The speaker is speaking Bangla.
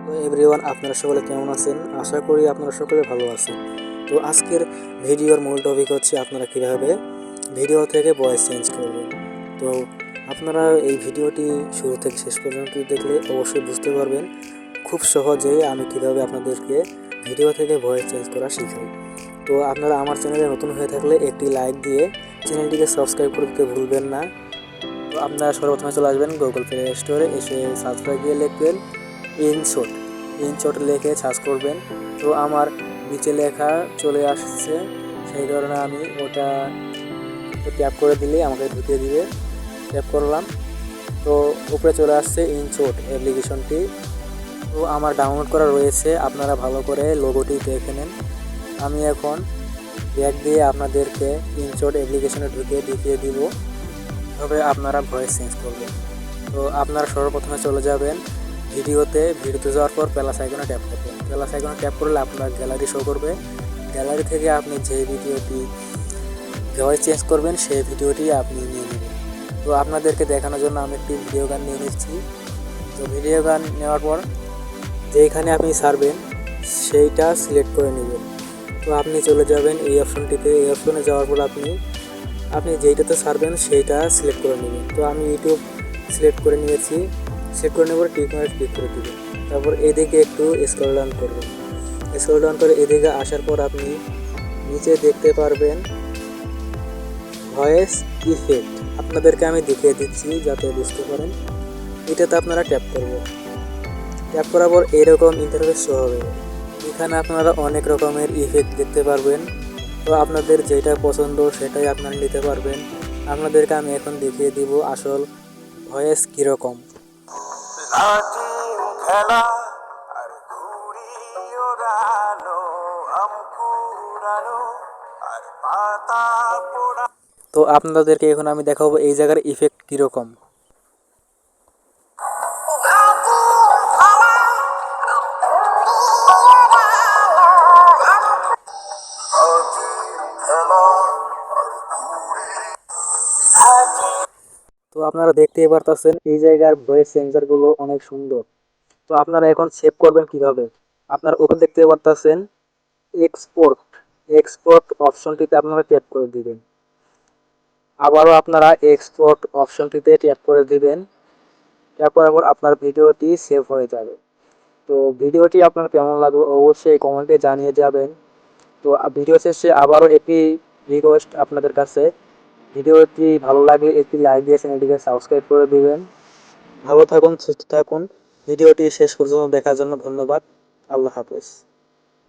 হ্যালো এভরিওয়ান, আপনারা সকলে কেমন আছেন? আশা করি আপনারা সকলে ভালো আছেন। তো আজকের ভিডিওর মূল টপিক হচ্ছে আপনারা কীভাবে ভিডিও থেকে ভয়েস চেঞ্জ করবেন। তো আপনারা এই ভিডিওটি শুরু থেকে শেষ পর্যন্ত দেখলে অবশ্যই বুঝতে পারবেন খুব সহজেই আমি কীভাবে আপনাদেরকে ভিডিও থেকে ভয়েস চেঞ্জ করা শিখাই। তো আপনারা আমার চ্যানেলে নতুন হয়ে থাকলে একটি লাইক দিয়ে চ্যানেলটিকে সাবস্ক্রাইব করে দিতে ভুলবেন না। তো আপনারা সর্বপ্রথমে চলে আসবেন গুগল প্লে স্টোরে, এসে সার্চ বারে গিয়ে লিখবেন ইনশট লিখে সার্চ করবেন। তো আমার নিচে লেখা চলে আসছে, সেই কারণে আমি ওটা ট্যাপ করে দিলে আমাকে ঢুকিয়ে দিবে। ট্যাপ করলাম, তো উপরে চলে আসছে ইনশট অ্যাপ্লিকেশনটি। তো আমার ডাউনলোড করা রয়েছে, আপনারা ভালো করে লোগোটি দেখে নেন। আমি এখন ব্যাক দিয়ে আপনাদেরকে ইনশট অ্যাপ্লিকেশনে দেখিয়ে দিব তবে আপনারা ভয়েস চেঞ্জ করবেন। তো আপনারা সর্বপ্রথমে চলে যাবেন ভিডিওতে যাওয়ার পর প্লাস আইকনে ট্যাপ করবেন। প্লাস আইকনে ট্যাপ করলে আপনার গ্যালারি শো করবে। গ্যালারি থেকে আপনি যে ভিডিওটি ভয়েস চেঞ্জ করবেন সেই ভিডিওটি আপনি নিয়ে নেবেন। তো আপনাদেরকে দেখানোর জন্য আমি একটি ভিডিও গান নিয়ে নিচ্ছি। তো ভিডিও গান নেওয়ার পর যেখানে আপনি ছাড়বেন সেইটা সিলেক্ট করে নেবেন। তো আপনি চলে যাবেন এই অপশনটিতে। এই অপশনে যাওয়ার পর আপনি যেইটাতে ছাড়বেন সেইটা সিলেক্ট করে নেবেন। তো আমি ইউটিউব সিলেক্ট করে নিয়েছি। সিলেক্ট করে নেবার ক্লিক করে দেবেন। তারপর এদিকে একটু স্ক্রল ডাউন করবেন। স্ক্রল ডাউন করে এদিকে আসার পর আপনি নিচে দেখতে পারবেন ভয়েস ইফেক্ট। আপনাদেরকে আমি দেখিয়ে দিচ্ছি যাতে বুঝতে পারেন। এটাতে আপনারা ট্যাপ করবেন। ট্যাপ করার পর এরকম ইন্টারফেস শো হবে। এখানে আপনারা অনেক রকমের ইফেক্ট দেখতে পারবেন। তো আপনাদের যেটা পছন্দ সেটাই আপনারা নিতে পারবেন। আপনাদেরকে আমি এখন দেখিয়ে দিব আসল ভয়েস কীরকম। তো আপনাদেরকে এখন আমি দেখাবো এই জায়গার ইফেক্ট কীরকম। তো আপনারা দেখতেই পারতেছেন এই জায়গার ভয়েস সেন্সরগুলো অনেক সুন্দর। তো আপনারা এখন সেভ করবেন কিভাবে, আপনারা ওখানে দেখতে পারতেছেন এক্সপোর্ট এক্সপোর্ট অপশনটিতে আপনারা ট্যাপ করে দিবেন। আবারও আপনারা এক্সপোর্ট অপশনটিতে ট্যাপ করে দিবেন। ট্যাপ করার পর আপনার ভিডিওটি সেভ হয়ে যাবে। তো ভিডিওটি আপনার কেমন লাগবে অবশ্যই কমেন্টে জানিয়ে যাবেন। তো ভিডিও শেষে আবারও একটি রিকোয়েস্ট আপনাদের কাছে, ভিডিওটি ভালো লাগলে একটি লাইক দিয়ে চ্যানেলটিকে সাবস্ক্রাইব করে দিবেন। ভালো থাকুন, সুস্থ থাকুন। ভিডিওটি শেষ পর্যন্ত দেখার জন্য ধন্যবাদ। আল্লাহ হাফেজ।